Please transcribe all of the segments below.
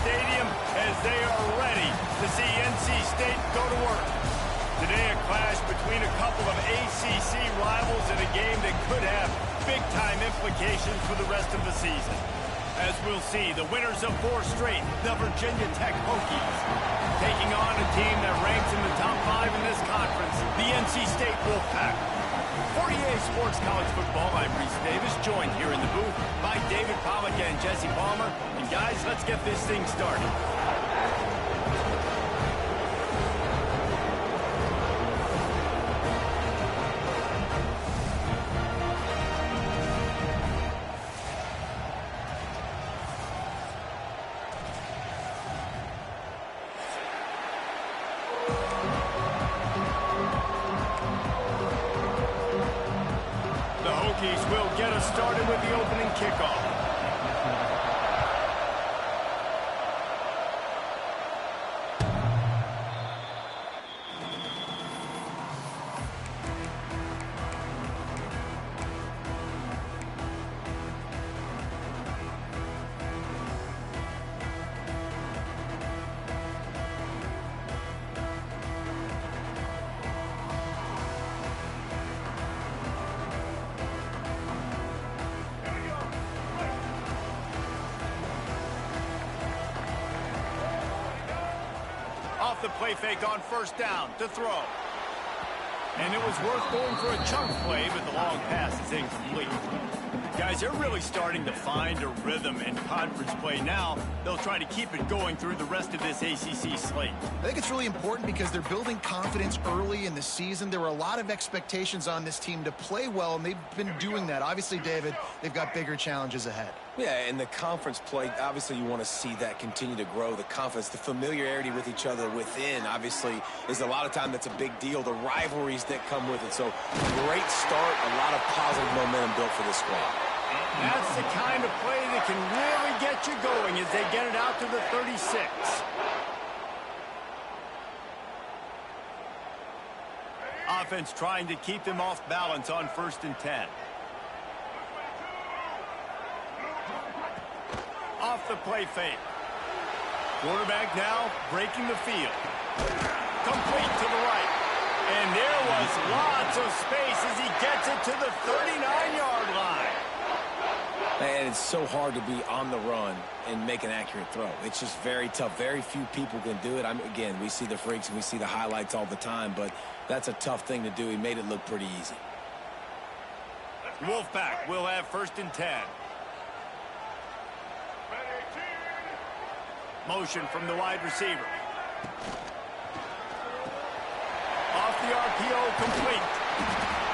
stadium as they are ready to see NC State go to work. Today, a clash between a couple of ACC rivals in a game that could have big-time implications for the rest of the season. As we'll see, the winners of 4 straight, the Virginia Tech Hokies, taking on a team that ranks in the top 5 in this conference, the NC State Wolfpack. For EA Sports College Football, I'm Reese Davis, joined here in the booth by David Pollack and Jesse Palmer. And guys, let's get this thing started. Will get us started with the opening kickoff. Off the play fake on first down to throw. And it was worth going for a chunk play, but the long pass is incomplete. Guys, they're really starting to find a rhythm in conference play now. They'll try to keep it going through the rest of this ACC slate. I think it's really important because they're building confidence early in the season. There were a lot of expectations on this team to play well, and they've been doing that. Obviously, David, they've got bigger challenges ahead. Yeah, in the conference play, obviously you want to see that continue to grow. The confidence, the familiarity with each other within, obviously, is a lot of time that's a big deal. The rivalries that come with it. So, great start, a lot of positive momentum built for this squad. That's the kind of play that can really get you going as they get it out to the 36. Offense trying to keep them off balance on 1st and 10. Off the play fake. Quarterback now breaking the field. Complete to the right. And there was lots of space as he gets it to the 39-yard line. And it's so hard to be on the run and make an accurate throw. It's just very tough. Very few people can do it. Again, we see the freaks and we see the highlights all the time, but that's a tough thing to do. He made it look pretty easy. Wolfpack will have 1st and 10. Motion from the wide receiver. Off the RPO, complete.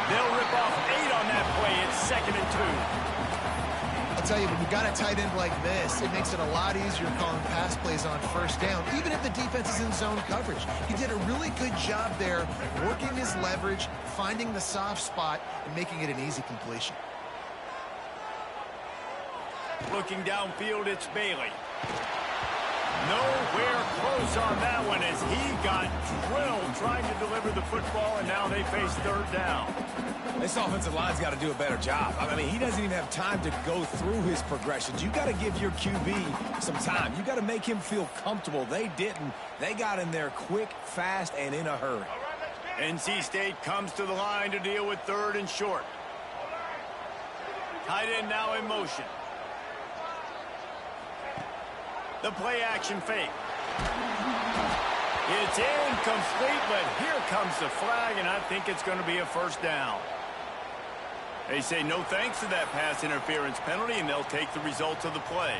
They'll rip off 8 on that play. It's 2nd and 2. I'll tell you, when you got a tight end like this, it makes it a lot easier calling pass plays on 1st down, even if the defense is in zone coverage. He did a really good job there, working his leverage, finding the soft spot, and making it an easy completion. Looking downfield, it's Bailey. Nowhere close on that one as he got drilled trying to deliver the football, and now they face 3rd down. This offensive line's got to do a better job. I mean, he doesn't even have time to go through his progressions. You got to give your QB some time. You got to make him feel comfortable. They didn't. They got in there quick, fast, and in a hurry. NC State comes to the line to deal with 3rd and short. Tight end now in motion. The play action fake. It's incomplete, but here comes the flag, and I think it's going to be a 1st down. They say no thanks to that pass interference penalty, and they'll take the results of the play.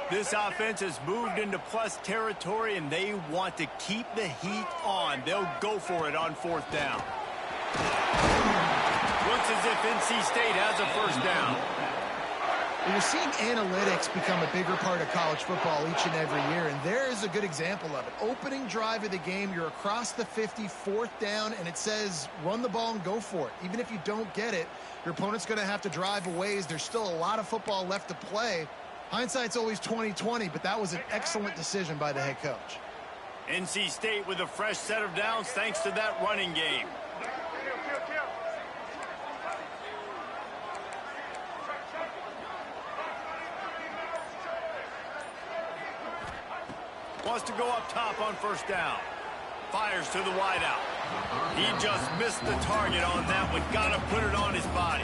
This offense has moved into plus territory, and they want to keep the heat on. They'll go for it on 4th down. Looks as if NC State has a 1st down. You're seeing analytics become a bigger part of college football each and every year, and there is a good example of it. Opening drive of the game, you're across the 50, 4th down, and it says run the ball and go for it. Even if you don't get it, your opponent's going to have to drive a ways. There's still a lot of football left to play. Hindsight's always 20/20, but that was an excellent decision by the head coach. NC State with a fresh set of downs thanks to that running game. Wants to go up top on first down. Fires to the wideout. He just missed the target on that one. Got to put it on his body.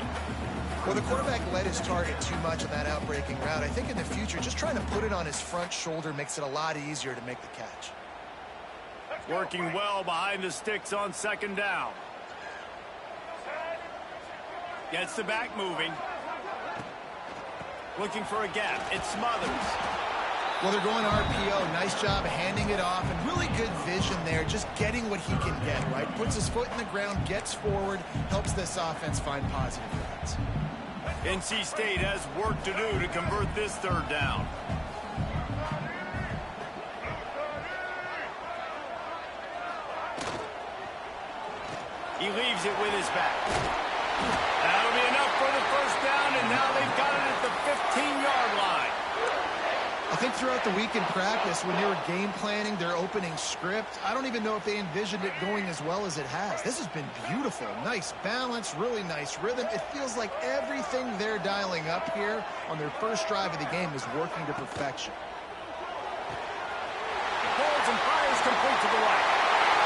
Well, the quarterback led his target too much on that outbreaking route. I think in the future, just trying to put it on his front shoulder makes it a lot easier to make the catch. Working well behind the sticks on second down. Gets the back moving. Looking for a gap. It smothers. Well, they're going RPO. Nice job handing it off, and really good vision there, just getting what he can get, right? Puts his foot in the ground, gets forward, helps this offense find positive yards. NC State has work to do to convert this third down. He leaves it with his back. That'll be enough for the first down, and now they've got it at the 15-yard line. I think throughout the week in practice, when they were game planning their opening script, I don't even know if they envisioned it going as well as it has. This has been beautiful. Nice balance, really nice rhythm. It feels like everything they're dialing up here on their first drive of the game is working to perfection. Holds and fires complete to the right.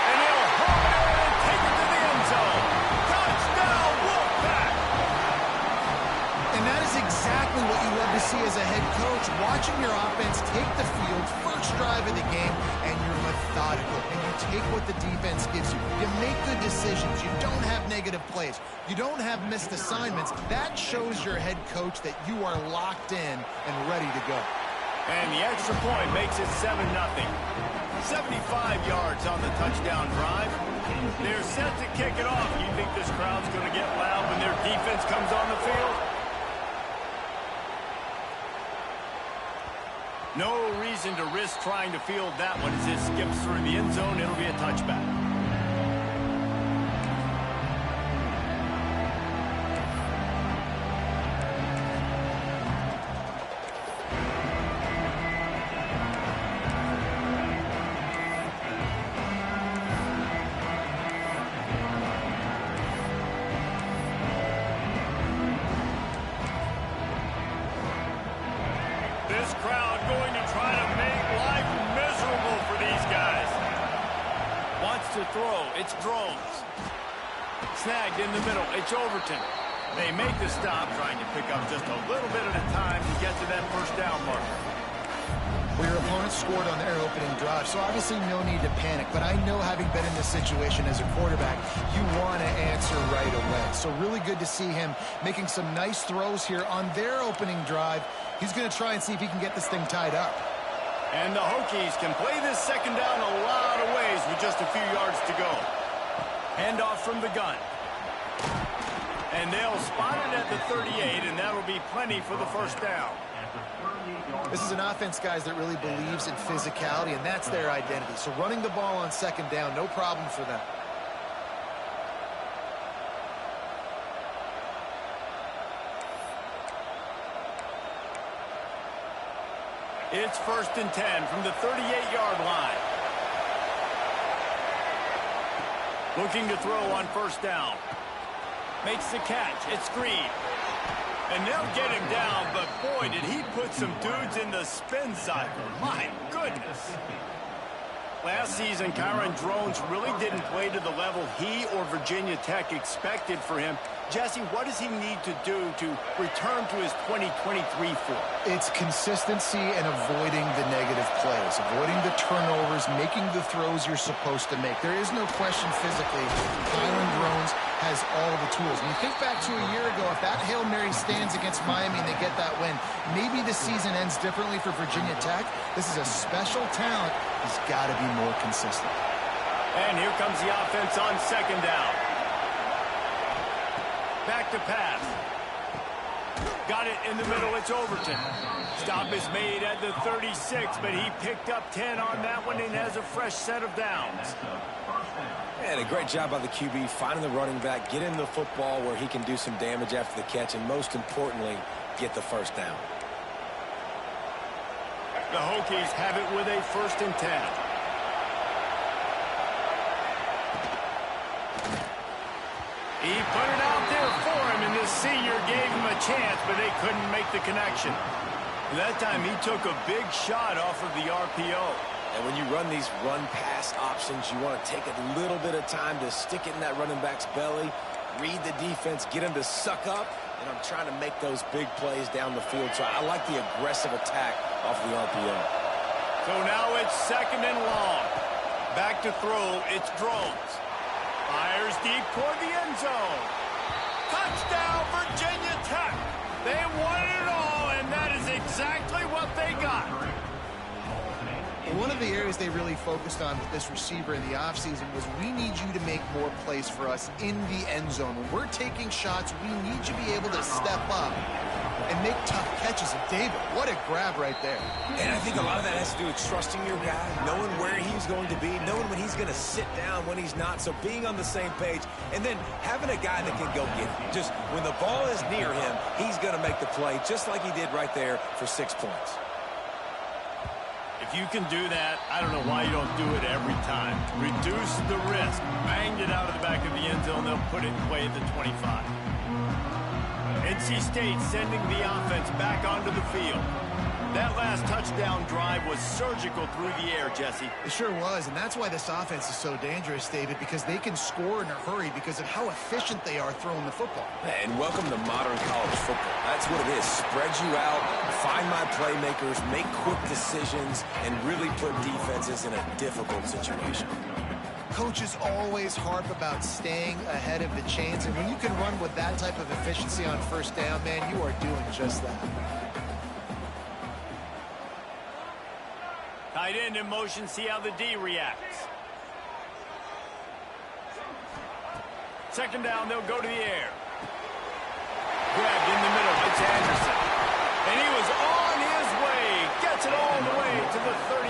And he'll hold it and take it to the end zone. Touchdown, Wolfpack! And that is exactly what you love to see as a head coach, watching your offense take the field, first drive of the game, and you're methodical, and you take what the defense gives you. You make good decisions. You don't have negative plays. You don't have missed assignments. That shows your head coach that you are locked in and ready to go. And the extra point makes it 7-0. 75 yards on the touchdown drive. They're set to kick it off. You think this crowd's going to get loud when their defense comes on the field? No reason to risk trying to field that one as it skips through the end zone. It'll be a touchback. This crowd going to try to make life miserable for these guys. Wants to throw. It's Drones. Snagged in the middle. It's Overton. They make the stop, trying to pick up just a little bit at a time to get to that first down marker. Well, your opponent scored on their opening drive, so obviously no need to panic. But I know, having been in this situation as a quarterback, you want to answer right away. So really good to see him making some nice throws here on their opening drive. He's going to try and see if he can get this thing tied up. And the Hokies can play this second down a lot of ways with just a few yards to go. Handoff from the gun. And they'll spot it at the 38, and that'll be plenty for the first down. This is an offense, guys, that really believes in physicality, and that's their identity. So running the ball on second down, no problem for them. It's 1st and 10 from the 38-yard line. Looking to throw on first down. Makes the catch. It's Green. And they'll get him down, but boy, did he put some dudes in the spin cycle. My goodness. Last season, Kyron Drones really didn't play to the level he or Virginia Tech expected for him. Jesse, what does he need to do to return to his 2023 form? It's consistency and avoiding the negative plays, avoiding the turnovers, making the throws you're supposed to make. There is no question physically, Kyron Drones has all of the tools. When you think back to a year ago, if that Hail Mary stands against Miami and they get that win, maybe the season ends differently for Virginia Tech. This is a special talent. He's got to be more consistent. And here comes the offense on second down. Back to pass. Got it in the middle. It's Overton. Stop is made at the 36, but he picked up 10 on that one and has a fresh set of downs. And a great job by the QB, finding the running back, getting the football where he can do some damage after the catch, and most importantly, get the first down. The Hokies have it with a 1st and 10. He put it out there for him, and this senior gave him a chance, but they couldn't make the connection. That time, he took a big shot off of the RPO. And when you run these run-pass options, you want to take a little bit of time to stick it in that running back's belly, read the defense, get him to suck up, and I'm trying to make those big plays down the field. So I like the aggressive attack off the RPO. So now it's 2nd and long. Back to throw, it's Drones. Fires deep toward the end zone. Touchdown, Virginia Tech. They won it all, and that is exactly what they got. One of the areas they really focused on with this receiver in the offseason was we need you to make more plays for us in the end zone. When we're taking shots, we need you to be able to step up and make tough catches. And David, what a grab right there. And I think a lot of that has to do with trusting your guy, knowing where he's going to be, knowing when he's going to sit down, when he's not. So being on the same page, and then having a guy that can go get it. Just when the ball is near him, he's going to make the play, just like he did right there for 6 points. If you can do that, I don't know why you don't do it every time. Reduce the risk. Banged it out of the back of the end zone. They'll put it in play at the 25. NC State sending the offense back onto the field. That last touchdown drive was surgical through the air, Jesse. It sure was, and that's why this offense is so dangerous, David, because they can score in a hurry because of how efficient they are throwing the football. And welcome to modern college football. That's what it is. Spread you out, find my playmakers, make quick decisions, and really put defenses in a difficult situation. Coaches always harp about staying ahead of the chains, and when you can run with that type of efficiency on 1st down, man, you are doing just that. Tight end in motion, see how the D reacts. 2nd down, they'll go to the air. Grabbed in the middle, it's Anderson. And he was on his way, gets it all the way to the 38.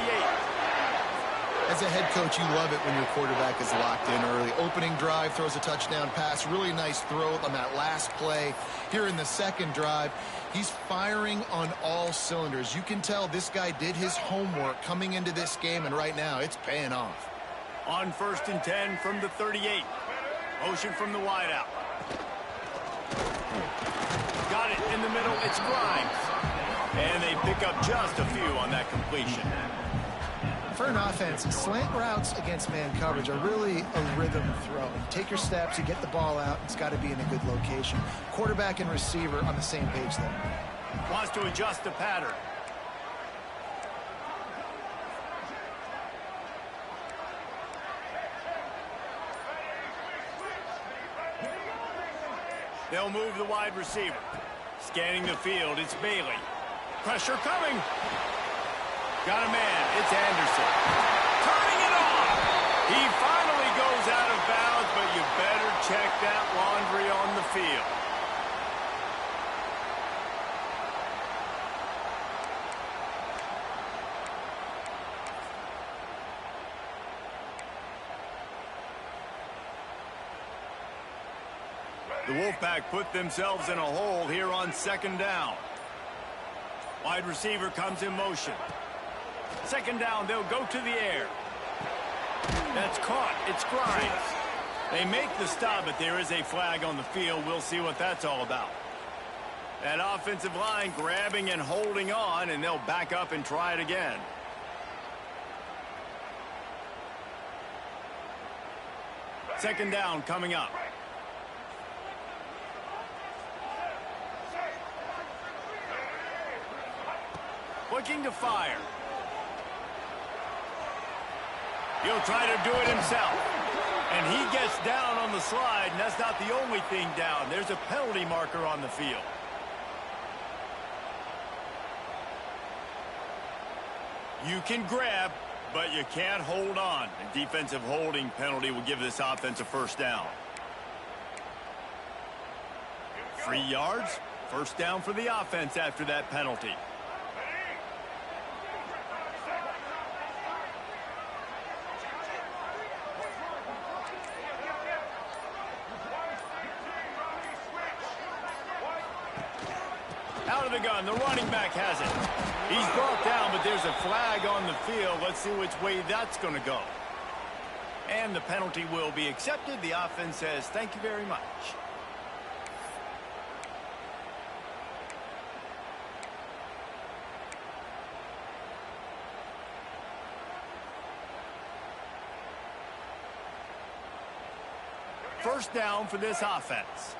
As a head coach, you love it when your quarterback is locked in early. Opening drive, throws a touchdown pass. Really nice throw on that last play. Here in the 2nd drive, he's firing on all cylinders. You can tell this guy did his homework coming into this game, and right now it's paying off. On 1st and 10 from the 38. Motion from the wideout. Got it in the middle, it's Grimes. And they pick up just a few on that completion. For an offense, slant routes against man coverage are really a rhythm throw. You take your steps, you get the ball out, it's got to be in a good location. Quarterback and receiver on the same page there. Wants to adjust the pattern. They'll move the wide receiver. Scanning the field, it's Bailey. Pressure coming. Got a man, it's Anderson. Turning it off. He finally goes out of bounds, but you better check that laundry on the field. The Wolfpack put themselves in a hole here on 2nd down. Wide receiver comes in motion. 2nd down, they'll go to the air. That's caught. It's Grimes. They make the stop, but there is a flag on the field. We'll see what that's all about. That offensive line grabbing and holding on, and they'll back up and try it again. Second down coming up. Looking to fire. He'll try to do it himself. And he gets down on the slide, and that's not the only thing down. There's a penalty marker on the field. You can grab, but you can't hold on. A defensive holding penalty will give this offense a 1st down. 3 yards, 1st down for the offense after that penalty. Out of the gun, the running back has it. He's brought down, but there's a flag on the field. Let's see which way that's going to go. And the penalty will be accepted. The offense says thank you very much. First down for this offense.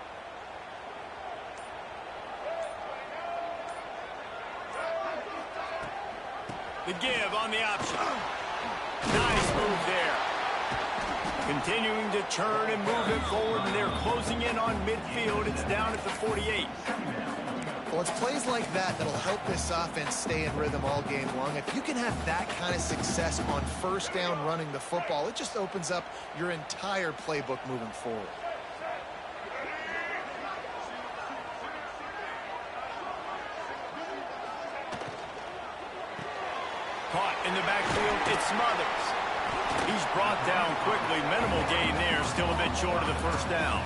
The give on the option. Nice move there. Continuing to turn and move it forward, and they're closing in on midfield. It's down at the 48. Well, it's plays like that that'll help this offense stay in rhythm all game long. If you can have that kind of success on first down running the football, it just opens up your entire playbook moving forward. Caught in the backfield, it's Smothers. He's brought down quickly. Minimal gain there, still a bit short of the first down.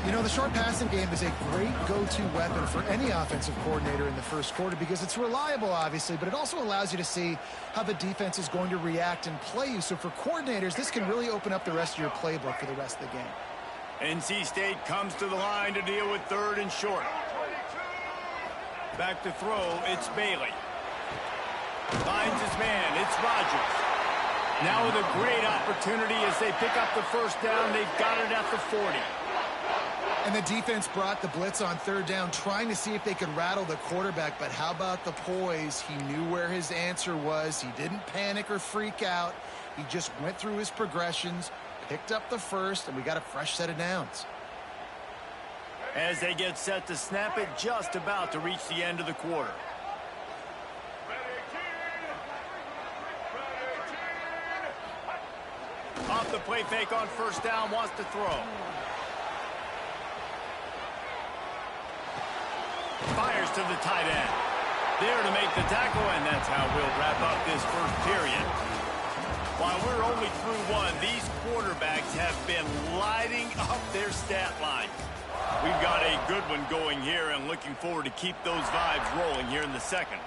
You know, the short passing game is a great go-to weapon for any offensive coordinator in the first quarter because it's reliable, obviously, but it also allows you to see how the defense is going to react and play you. So for coordinators, this can really open up the rest of your playbook for the rest of the game. NC State comes to the line to deal with third and short. Back to throw, it's Bailey. Finds his man, it's Rogers. Now with a great opportunity as they pick up the first down, they've got it at the 40. And the defense brought the blitz on third down, trying to see if they could rattle the quarterback. But how about the poise? He knew where his answer was. He didn't panic or freak out. He just went through his progressions, picked up the first, and we got a fresh set of downs. As they get set to snap it, just about to reach the end of the quarter. Off the play fake on first down, wants to throw. Fires to the tight end. There to make the tackle, and that's how we'll wrap up this first period. While we're only through one, these quarterbacks have been lighting up their stat line. We've got a good one going here and looking forward to keep those vibes rolling here in the second.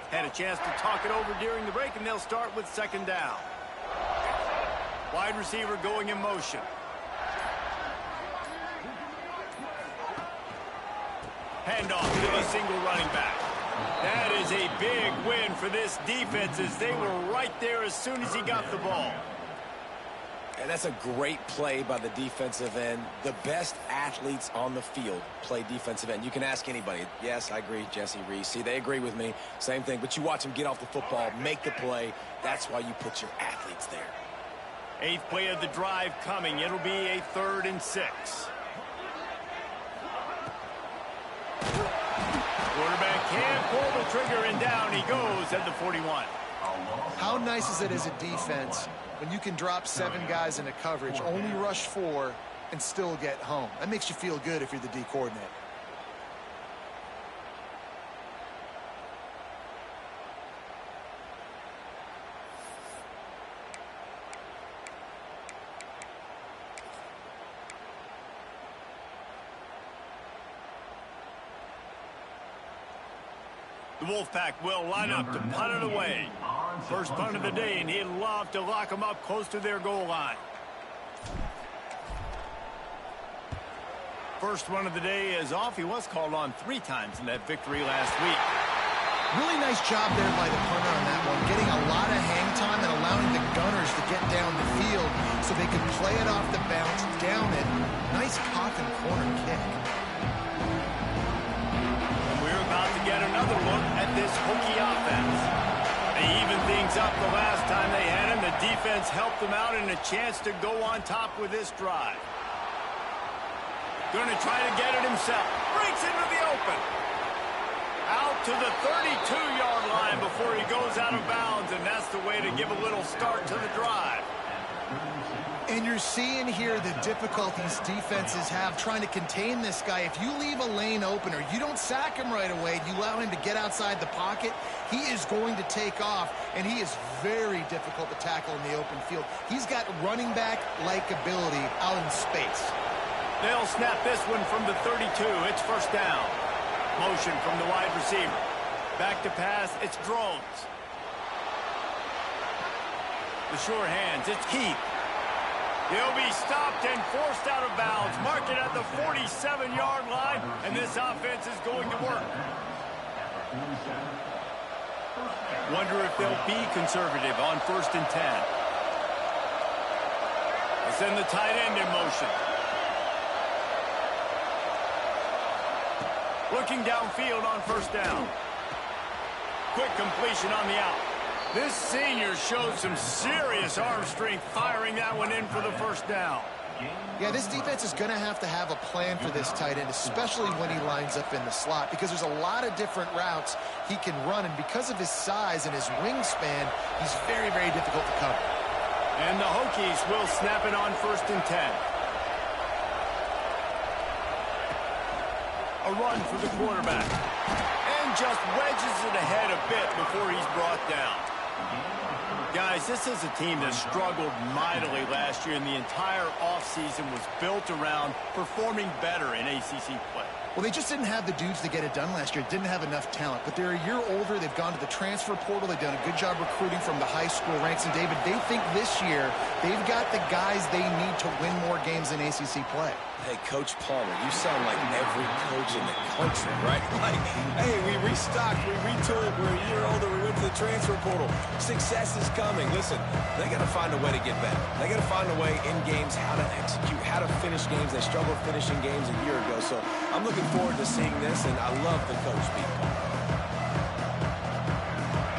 Had a chance to talk it over during the break, and they'll start with second down. Wide receiver going in motion. Handoff to the single running back. That is a big win for this defense as they were right there as soon as he got the ball. And that's a great play by the defensive end. The best athletes on the field play defensive end. You can ask anybody. Yes, I agree, Jesse Reese. See, they agree with me. Same thing. But you watch them get off the football, make the play. That's why you put your athletes there. Eighth play of the drive coming. It'll be a 3rd and 6. Quarterback can't pull the trigger, and down he goes at the 41. How nice is it as a defense when you can drop 7 guys into coverage, only rush 4, and still get home? That makes you feel good if you're the D coordinator. The Wolfpack will line up to punt it away. First punt of the day, and he'd love to lock them up close to their goal line. First run of the day is off. He was called on 3 times in that victory last week. Really nice job there by the punter on that one, getting a lot of hang time and allowing the Gunners to get down the field so they could play it off the bounce, down it. Nice cock and corner kick. And we're about to get another look at this Hokie offense. They evened things up the last time they had him. The defense helped them out and a chance to go on top with this drive. Going to try to get it himself. Breaks into the open. Out to the 32-yard line before he goes out of bounds, and that's the way to give a little start to the drive. And you're seeing here the difficulties defenses have trying to contain this guy. If you leave a lane open or you don't sack him right away, you allow him to get outside the pocket, he is going to take off, and he is very difficult to tackle in the open field. He's got running back-like ability out in space. They'll snap this one from the 32. It's first down. Motion from the wide receiver. Back to pass. It's Drones. The sure hands. It's Keith. He'll be stopped and forced out of bounds. Mark it at the 47-yard line, and this offense is going to work. Wonder if they'll be conservative on 1st and 10. They send the tight end in motion. Looking downfield on 1st down. Quick completion on the out. This senior showed some serious arm strength firing that one in for the 1st down. Yeah, this defense is going to have a plan for this tight end, especially when he lines up in the slot, because there's a lot of different routes he can run, and because of his size and his wingspan, he's very, very difficult to cover. And the Hokies will snap it on 1st and 10. A run for the quarterback. And just wedges it ahead a bit before he's brought down. Guys, this is a team that struggled mightily last year, and the entire offseason was built around performing better in ACC play. Well, they just didn't have the dudes to get it done last year. Didn't have enough talent. But they're a year older. They've gone to the transfer portal. They've done a good job recruiting from the high school ranks. And, David, they think this year they've got the guys they need to win more games in ACC play. Hey, Coach Palmer, you sound like every coach in the country, right? Like, hey, we restocked, we retooled, we're a year older, we went to the transfer portal. Success is coming. Listen, they got to find a way to get better. They got to find a way in games how to execute, how to finish games. They struggled finishing games a year ago. So I'm looking forward to seeing this, and I love the coach being Palmer.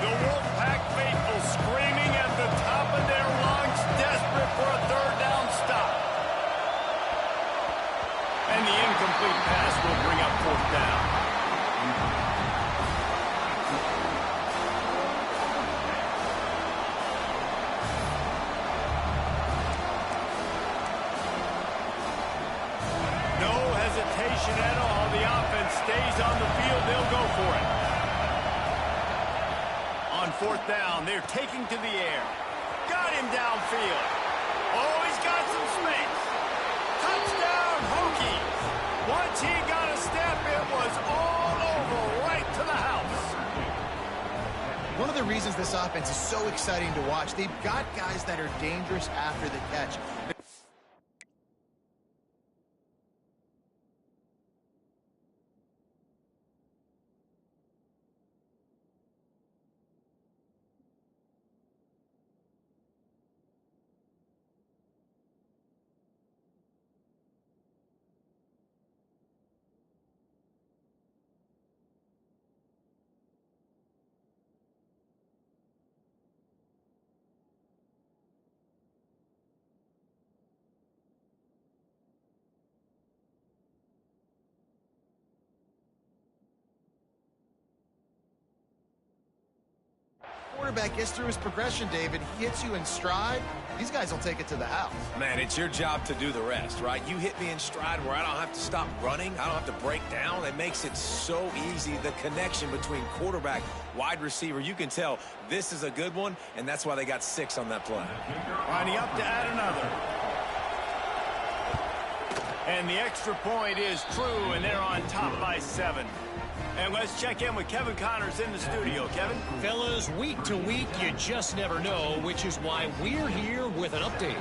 The Wolfpack faithful screaming at the top of their lungs, desperate for a 3rd down stop. And the incomplete pass will bring up 4th down. No hesitation at all. The offense stays on the field. They'll go for it. On 4th down, they're taking to the air. Got him downfield. Oh, he's got some space. Touchdown, Hokies. Once he got a step, it was all over, right to the house. One of the reasons this offense is so exciting to watch, they've got guys that are dangerous after the catch. Quarterback gets through his progression, David. He hits you in stride. These guys will take it to the house. Man, it's your job to do the rest, right? You hit me in stride where I don't have to stop running. I don't have to break down. It makes it so easy. The connection between quarterback, wide receiver, you can tell this is a good one, and that's why they got 6 on that play. Lining up to add another. And the extra point is true, and they're on top by 7. And let's check in with Kevin Connors in the studio. Kevin? Fellas, week to week, you just never know, which is why we're here with an update.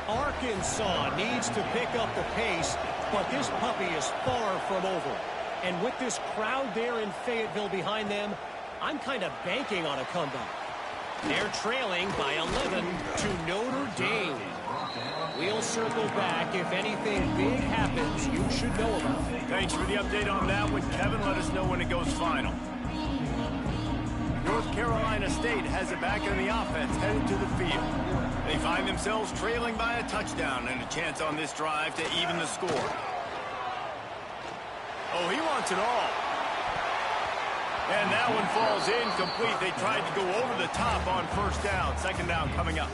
Arkansas needs to pick up the pace, but this puppy is far from over. And with this crowd there in Fayetteville behind them, I'm kind of banking on a comeback. They're trailing by 11 to Notre Dame. We'll circle back. If anything big happens, you should know about it. Thanks for the update on that one, Kevin. Let us know when it goes final. North Carolina State has it back in the offense, headed to the field. They find themselves trailing by a touchdown and a chance on this drive to even the score. Oh, he wants it all. And that one falls incomplete. They tried to go over the top on 1st down. 2nd down coming up.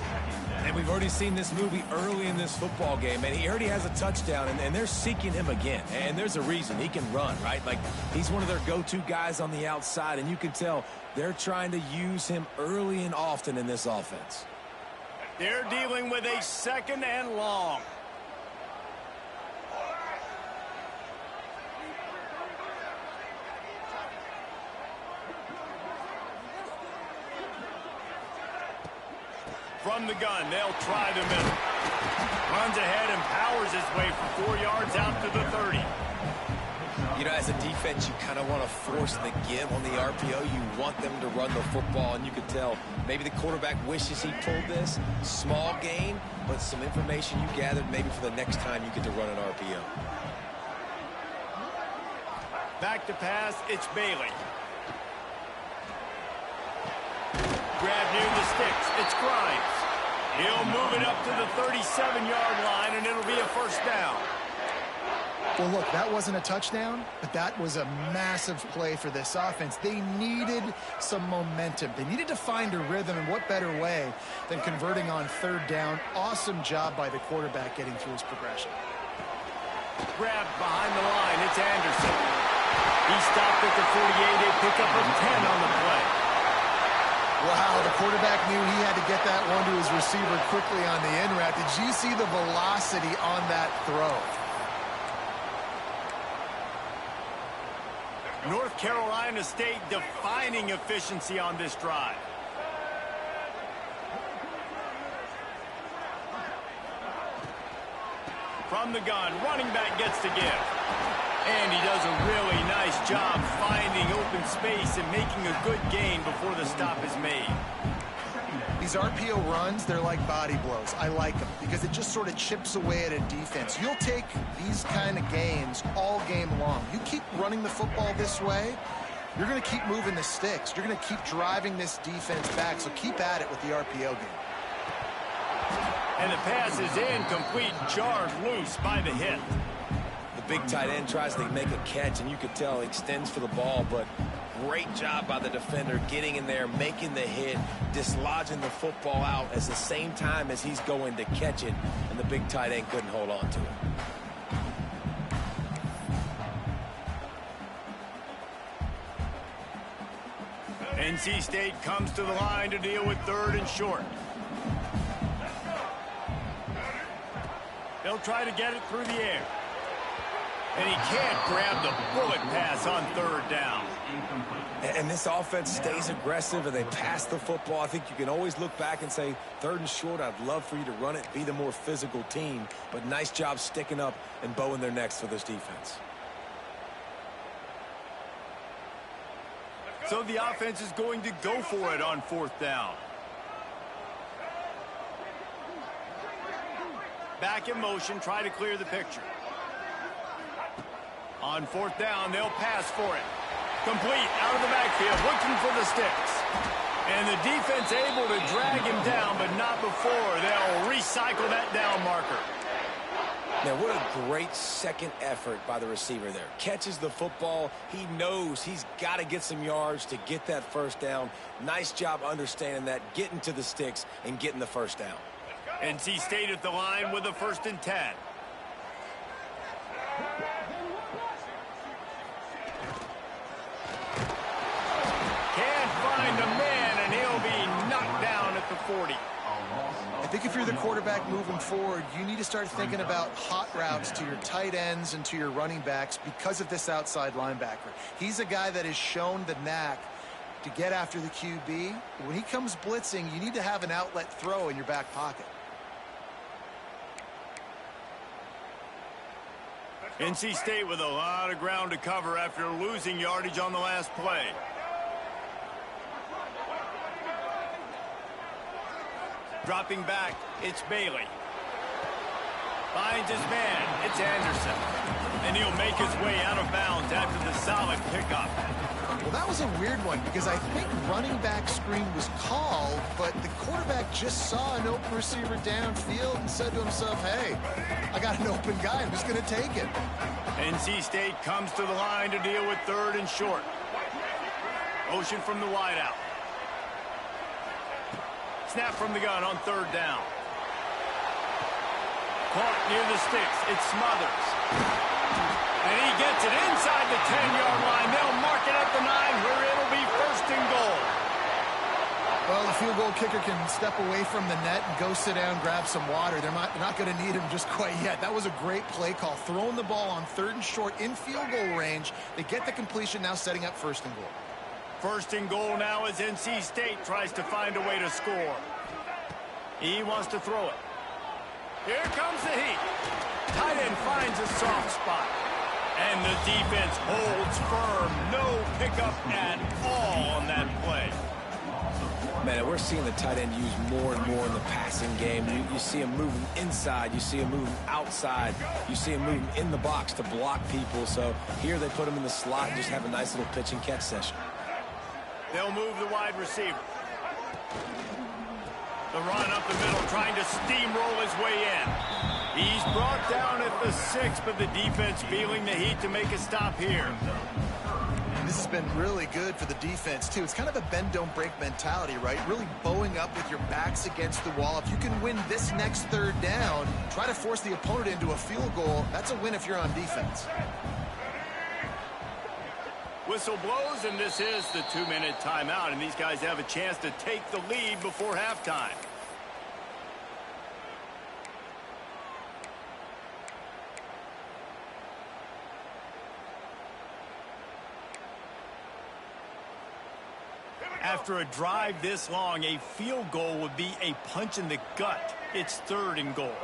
And we've already seen this movie early in this football game, and he already has a touchdown, and they're seeking him again. And there's a reason. He can run, right? Like, he's one of their go-to guys on the outside, and you can tell they're trying to use him early and often in this offense. They're dealing with a 2nd and long. From the gun, they'll try the middle. Runs ahead and powers his way for 4 yards out to the 30. You know, as a defense, you kind of want to force the give on the RPO. You want them to run the football, and you can tell maybe the quarterback wishes he pulled this. Small gain, but some information you gathered maybe for the next time you get to run an RPO. Back to pass, it's Bailey. Grab near the sticks, it's Grimes. He'll move it up to the 37-yard line, and it'll be a first down. Well, look, that wasn't a touchdown, but that was a massive play for this offense. They needed some momentum. They needed to find a rhythm, and what better way than converting on third down. Awesome job by the quarterback getting through his progression. Grabbed behind the line, it's Anderson. He stopped at the 48, a pickup of 10 on the play. Wow, the quarterback knew he had to get that one to his receiver quickly on the in route. Did you see the velocity on that throw? North Carolina State defining efficiency on this drive. From the gun, running back gets to give. And he does a really nice job finding open space and making a good gain before the stop is made. These RPO runs, they're like body blows. I like them because it just sort of chips away at a defense. You'll take these kind of gains all game long. You keep running the football this way, you're going to keep moving the sticks. You're going to keep driving this defense back, so keep at it with the RPO game. And the pass is incomplete, jarred loose by the hit. The big tight end tries to make a catch, and you could tell he extends for the ball, but great job by the defender getting in there, making the hit, dislodging the football out at the same time as he's going to catch it, and the big tight end couldn't hold on to it. NC State comes to the line to deal with third and short. They'll try to get it through the air. And he can't grab the bullet pass on third down. And this offense stays aggressive and they pass the football. I think you can always look back and say, third and short, I'd love for you to run it, be the more physical team. But nice job sticking up and bowing their necks for this defense. So the offense is going to go for it on fourth down. Back in motion, try to clear the picture. On fourth down, they'll pass for it. Complete out of the backfield, looking for the sticks. And the defense able to drag him down, but not before. They'll recycle that down marker. Now, what a great second effort by the receiver there. Catches the football. He knows he's got to get some yards to get that first down. Nice job understanding that, getting to the sticks and getting the first down. NC State at the line with a 1st and 10. Can't find a man, and he'll be knocked down at the 40. I think if you're the quarterback moving forward, you need to start thinking about hot routes to your tight ends and to your running backs because of this outside linebacker. He's a guy that has shown the knack to get after the QB. When he comes blitzing, you need to have an outlet throw in your back pocket. NC State with a lot of ground to cover after losing yardage on the last play. Dropping back, it's Bailey. Finds his man, it's Anderson. And he'll make his way out of bounds after the solid pickup. Well, that was a weird one because I think running back screen was called, but the quarterback just saw an open receiver downfield and said to himself, hey, I got an open guy, I'm just going to take it. NC State comes to the line to deal with 3rd and short. Motion from the wideout. Snap from the gun on 3rd down. Caught near the sticks. It's Smothers. And he gets it inside the 10-yard line. They'll mark it at the 9 where it'll be 1st and goal. Well, the field goal kicker can step away from the net and go sit down, grab some water. They're not going to need him just quite yet. That was a great play call. Throwing the ball on 3rd and short in field goal range. They get the completion, now setting up 1st and goal. 1st and goal now as NC State tries to find a way to score. He wants to throw it. Here comes the heat. Tight end finds a soft spot. And the defense holds firm. No pickup at all on that play. Man, we're seeing the tight end used more and more in the passing game. You see him moving inside. You see him moving outside. You see him moving in the box to block people. So here they put him in the slot and just have a nice little pitch and catch session. They'll move the wide receiver. The run up the middle, trying to steamroll his way in. He's brought down at the 6, but the defense feeling the heat to make a stop here. This has been really good for the defense, too. It's kind of a bend-don't-break mentality, right? Really bowing up with your backs against the wall. If you can win this next third down, try to force the opponent into a field goal, that's a win if you're on defense. Whistle blows, and this is the 2-minute timeout, and these guys have a chance to take the lead before halftime. After a drive this long, a field goal would be a punch in the gut. It's 3rd and goal.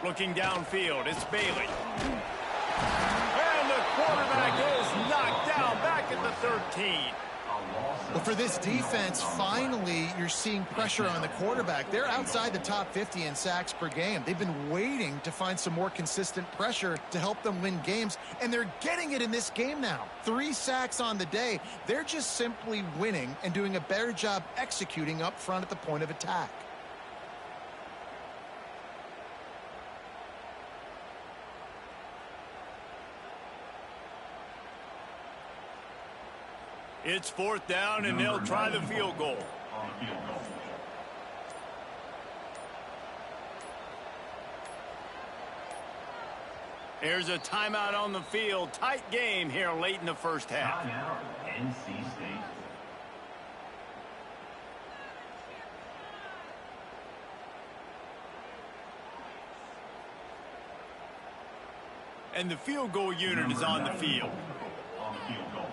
Looking downfield, it's Bailey. And the quarterback is knocked down back at the 13. Well, for this defense, finally, you're seeing pressure on the quarterback. They're outside the top 50 in sacks per game. They've been waiting to find some more consistent pressure to help them win games, and they're getting it in this game now. 3 sacks on the day. They're just simply winning and doing a better job executing up front at the point of attack. It's 4th down, and they'll try the field goal. Here's a timeout on the field. Tight game here late in the first half. Timeout, NC State. And the field goal unit is on the field. On the field goal.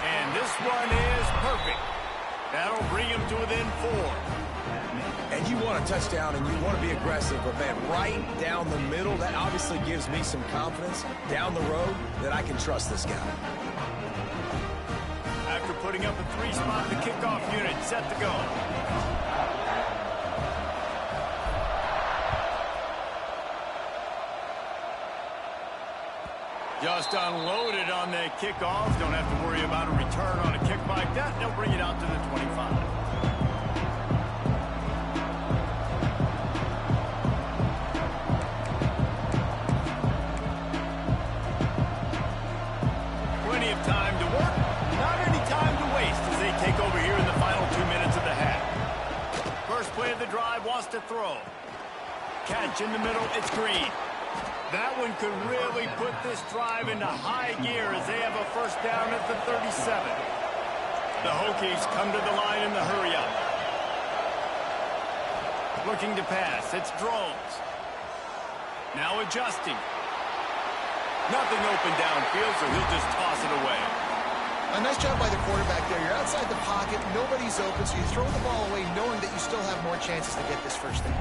And this one is perfect. That'll bring him to within 4. And you want a touchdown and you want to be aggressive, but man, right down the middle, that obviously gives me some confidence down the road that I can trust this guy. After putting up a 3-spot, the kickoff unit set to go. Just unloaded on the kickoff. Don't have to worry about a return on a kick like that. They'll bring it out to the 25. Plenty of time to work. Not any time to waste as they take over here in the final 2 minutes of the half. First play of the drive, wants to throw. Catch in the middle, it's Green. That one could really put this drive into high gear as they have a first down at the 37. The Hokies come to the line in the hurry-up. Looking to pass. It's Drones. Now adjusting. Nothing open downfield, so he'll just toss it away. A nice job by the quarterback there. You're outside the pocket. Nobody's open, so you throw the ball away knowing that you still have more chances to get this first down.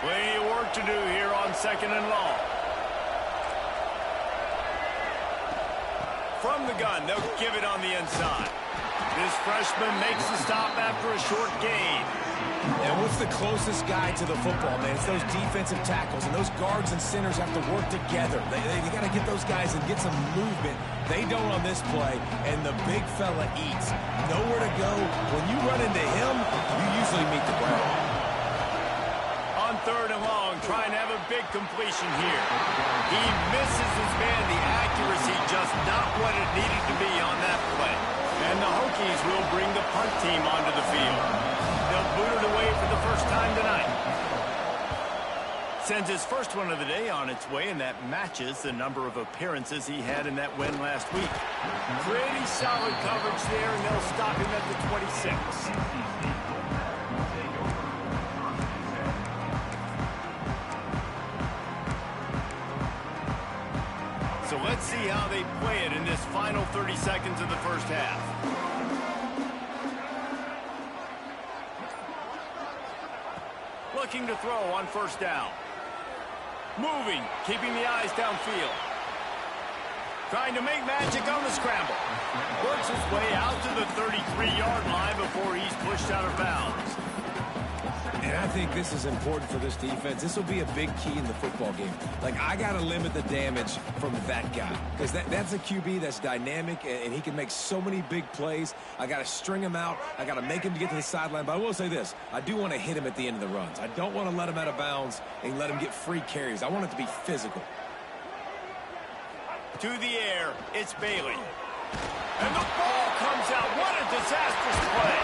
Plenty of work to do here on 2nd and long. From the gun, they'll give it on the inside. This freshman makes the stop after a short gain. And what's the closest guy to the football, man? It's those defensive tackles, and those guards and centers have to work together. They got to get those guys and get some movement. They don't on this play, and the big fella eats. Nowhere to go. When you run into him, you usually meet the ground. On 3rd and long, trying to have a big completion here. He misses his man. The accuracy just not what it needed to be on that play. And the Hokies will bring the punt team onto the field. They'll boot it away for the first time tonight. Sends his first one of the day on its way, and that matches the number of appearances he had in that win last week. Pretty solid coverage there, and they'll stop him at the 26. So let's see how they play it in this final 30 seconds of the first half. Looking to throw on first down. Moving, keeping the eyes downfield. Trying to make magic on the scramble. Works his way out to the 33-yard line before he's pushed out of bounds. And I think this is important for this defense. This will be a big key in the football game. Like, I got to limit the damage from that guy. Because that's a QB that's dynamic, and he can make so many big plays. I got to string him out. I got to make him to get to the sideline. But I will say this. I do want to hit him at the end of the runs. I don't want to let him out of bounds and let him get free carries. I want it to be physical. To the air, it's Bailey. And the ball comes out. What a disastrous play.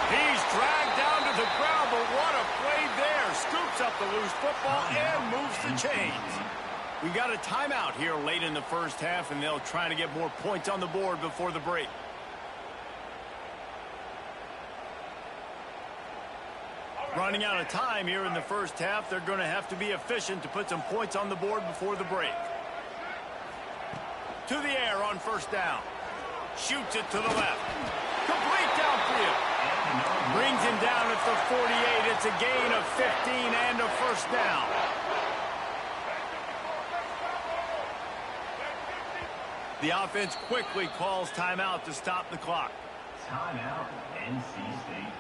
He's dragged down to the ground, but what a play there. Scoops up the loose football and moves the chains. We got a timeout here late in the first half, and they'll try to get more points on the board before the break. Running out of time here in the first half, they're going to have to be efficient to put some points on the board before the break. To the air on first down. Shoots it to the left. Complete downfield. Brings him down at the 48. It's a gain of 15 and a first down. The offense quickly calls timeout to stop the clock. Timeout, NC State.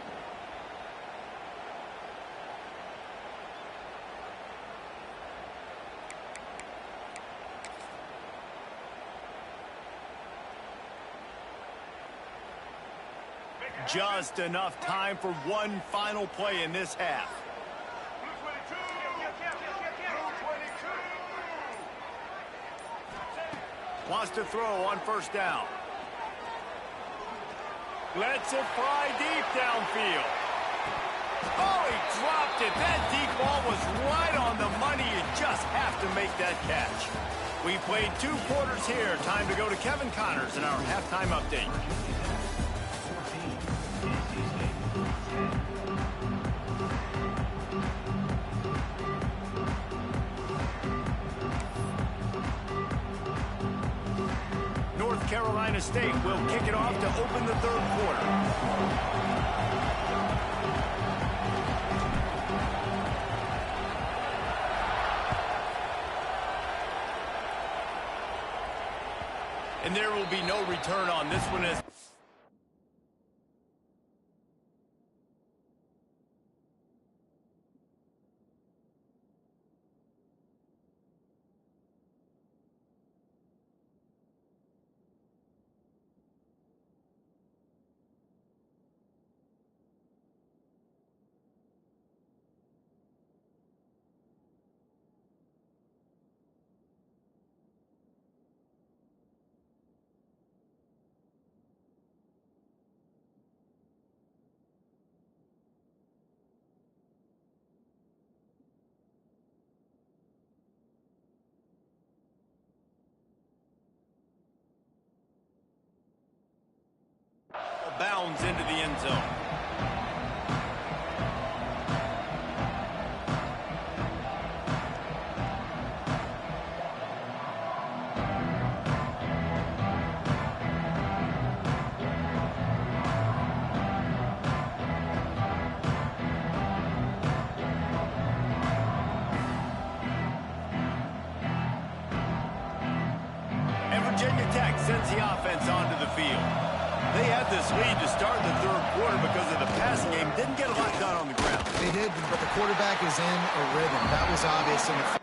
Just enough time for one final play in this half. Wants to throw on first down. Lets it fly deep downfield. Oh, he dropped it. That deep ball was right on the money. You just have to make that catch. We played 2 quarters here. Time to go to Kevin Connors in our halftime update. North Carolina State will kick it off to open the third quarter. And there will be no return on this one as bounds into the end zone. And Virginia Tech sends the offense onto the field. They had this lead to start the third quarter because of the passing game. Didn't get a lot done on the ground. They did, but the quarterback is in a rhythm. That was obvious in the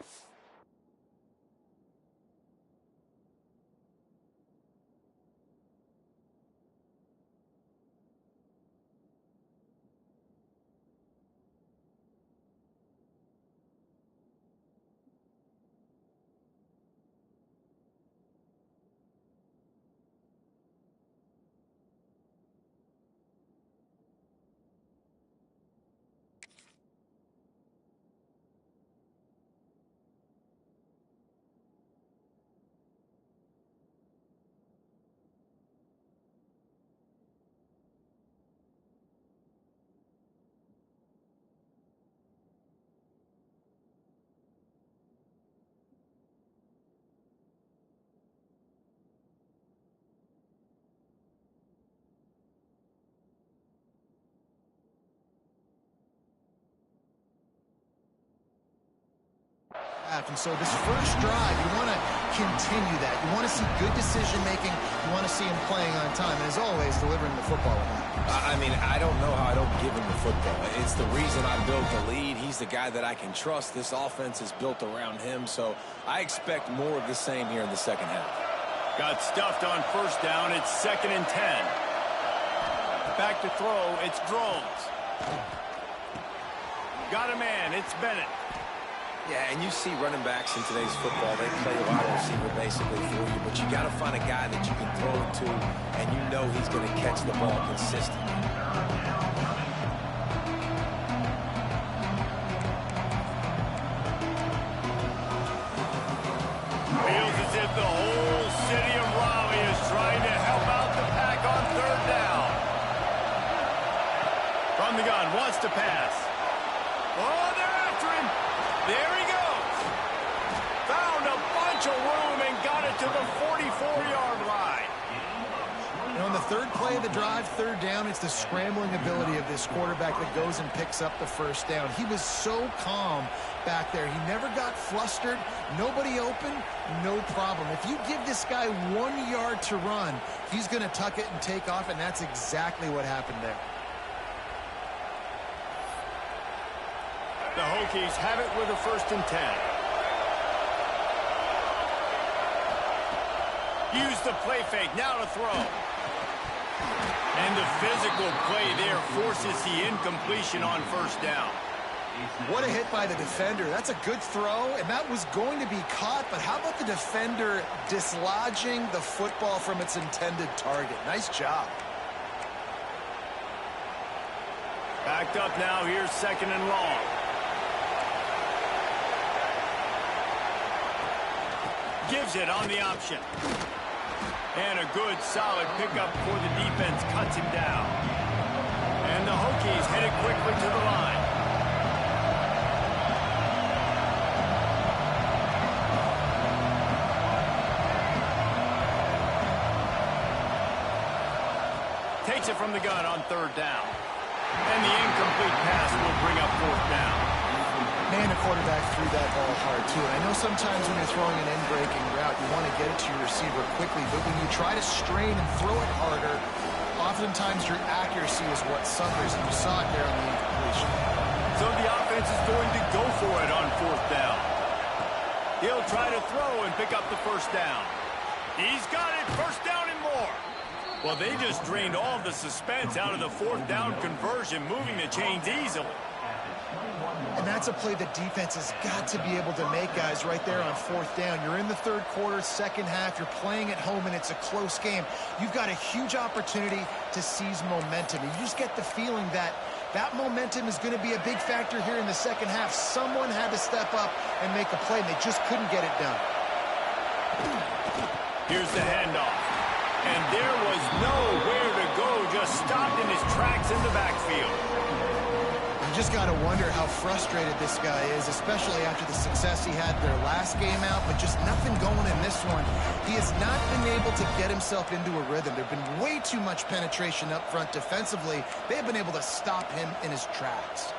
And so this first drive, you want to continue that. You want to see good decision-making. You want to see him playing on time. And as always, delivering the football. I mean, I don't know how I don't give him the football. It's the reason I built the lead. He's the guy that I can trust. This offense is built around him. So I expect more of the same here in the second half. Got stuffed on first down. It's 2nd and 10. Back to throw. It's Drones. Got a man. It's Bennett. Yeah, and you see running backs in today's football, they play a wide receiver basically for you, but you got to find a guy that you can throw it to, and you know he's going to catch the ball consistently. Feels as if the whole city of Raleigh is trying to help out the pack on 3rd down. From the gun, wants to pass. Oh, they're after him. There he goes. Found a bunch of room and got it to the 44-yard line. And on the 3rd play of the drive, 3rd down, it's the scrambling ability of this quarterback that goes and picks up the first down. He was so calm back there. He never got flustered. Nobody open, no problem. If you give this guy 1 yard to run, he's going to tuck it and take off, and that's exactly what happened there. The Hokies have it with a 1st and 10. Use the play fake. Now to throw. And the physical play there forces the incompletion on 1st down. What a hit by the defender. That's a good throw, and that was going to be caught, but how about the defender dislodging the football from its intended target? Nice job. Backed up now. Here's 2nd and long. Gives it on the option. And a good, solid pickup for the defense. Cuts him down. And the Hokies headed quickly to the line. Takes it from the gun on 3rd down. And the incomplete pass will bring up 4th down. Man, the quarterback threw that ball hard, too. And I know sometimes when you're throwing an in-breaking route, you want to get it to your receiver quickly. But when you try to strain and throw it harder, oftentimes your accuracy is what suffers. And you saw it there on the incompletion. So the offense is going to go for it on 4th down. He'll try to throw and pick up the 1st down. He's got it. 1st down and more. Well, they just drained all the suspense out of the 4th down conversion, moving the chains easily. And that's a play the defense has got to be able to make, guys, right there on 4th down. You're in the 3rd quarter, 2nd half. You're playing at home, and it's a close game. You've got a huge opportunity to seize momentum. And you just get the feeling that that momentum is going to be a big factor here in the 2nd half. Someone had to step up and make a play, and they just couldn't get it done. Here's the handoff. And there was nowhere to go, just stopped in his tracks in the backfield. You just got to wonder how frustrated this guy is, especially after the success he had their last game out, but just nothing going in this one. He has not been able to get himself into a rhythm. There have been way too much penetration up front defensively. They have been able to stop him in his tracks.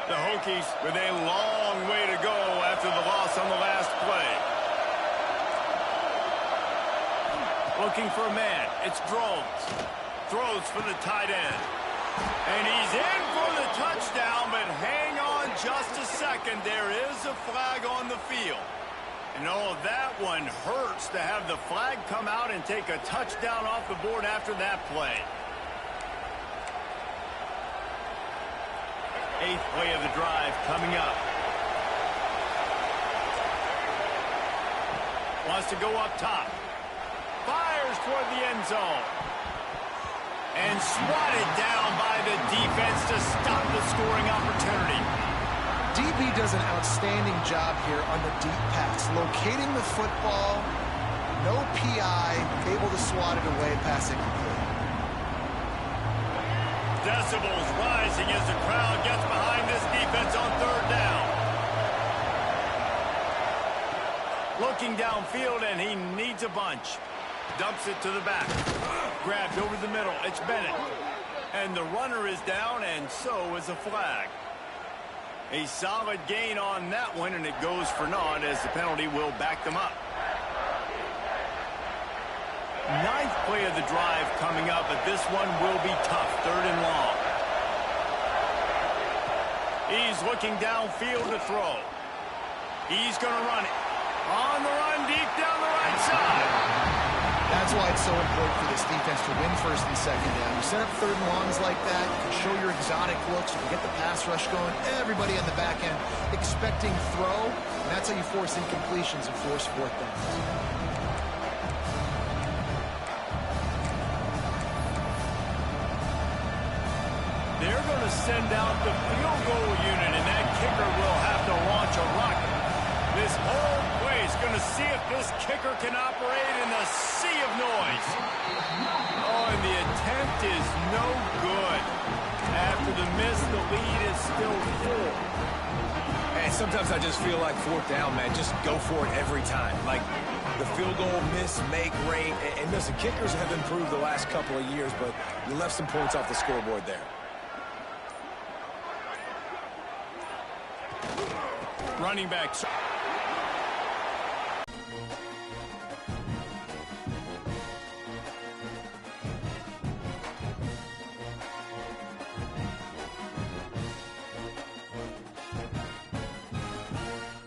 The Hokies with a long way to go after the loss on the last play. Looking for a man. It's Drones. Throws for the tight end. And he's in for the touchdown, but hang on just a second. There is a flag on the field. And oh, that one hurts to have the flag come out and take a touchdown off the board after that play. 8th play of the drive coming up. Wants to go up top. Fires toward the end zone. And swatted down by the defense to stop the scoring opportunity. DB does an outstanding job here on the deep pass. Locating the football, no PI, able to swat it away, pass incomplete. Decibels rising as the crowd gets behind this defense on 3rd down. Looking downfield, and he needs a bunch. Dumps it to the back. Grabbed over the middle. It's Bennett. And the runner is down, and so is a flag. A solid gain on that one, and it goes for naught as the penalty will back them up. Ninth play of the drive coming up, but this one will be tough. 3rd and long. He's looking downfield to throw. He's going to run it. On the run, deep down the right side. That's why it's so important for this defense to win 1st and 2nd down. You set up 3rd and longs like that, you can show your exotic looks, you can get the pass rush going, everybody on the back end expecting throw, and that's how you force incompletions and force 4th downs. They're going to send out the field goal unit, and that kicker will have to launch a rocket. This whole play is going to see if this kicker can operate in the sea of noise. Oh, and the attempt is no good. After the miss, the lead is still full. And sometimes I just feel like 4th down, man, just go for it every time. Like the field goal miss, make rate. And listen, kickers have improved the last couple of years, but you left some points off the scoreboard there. Running back.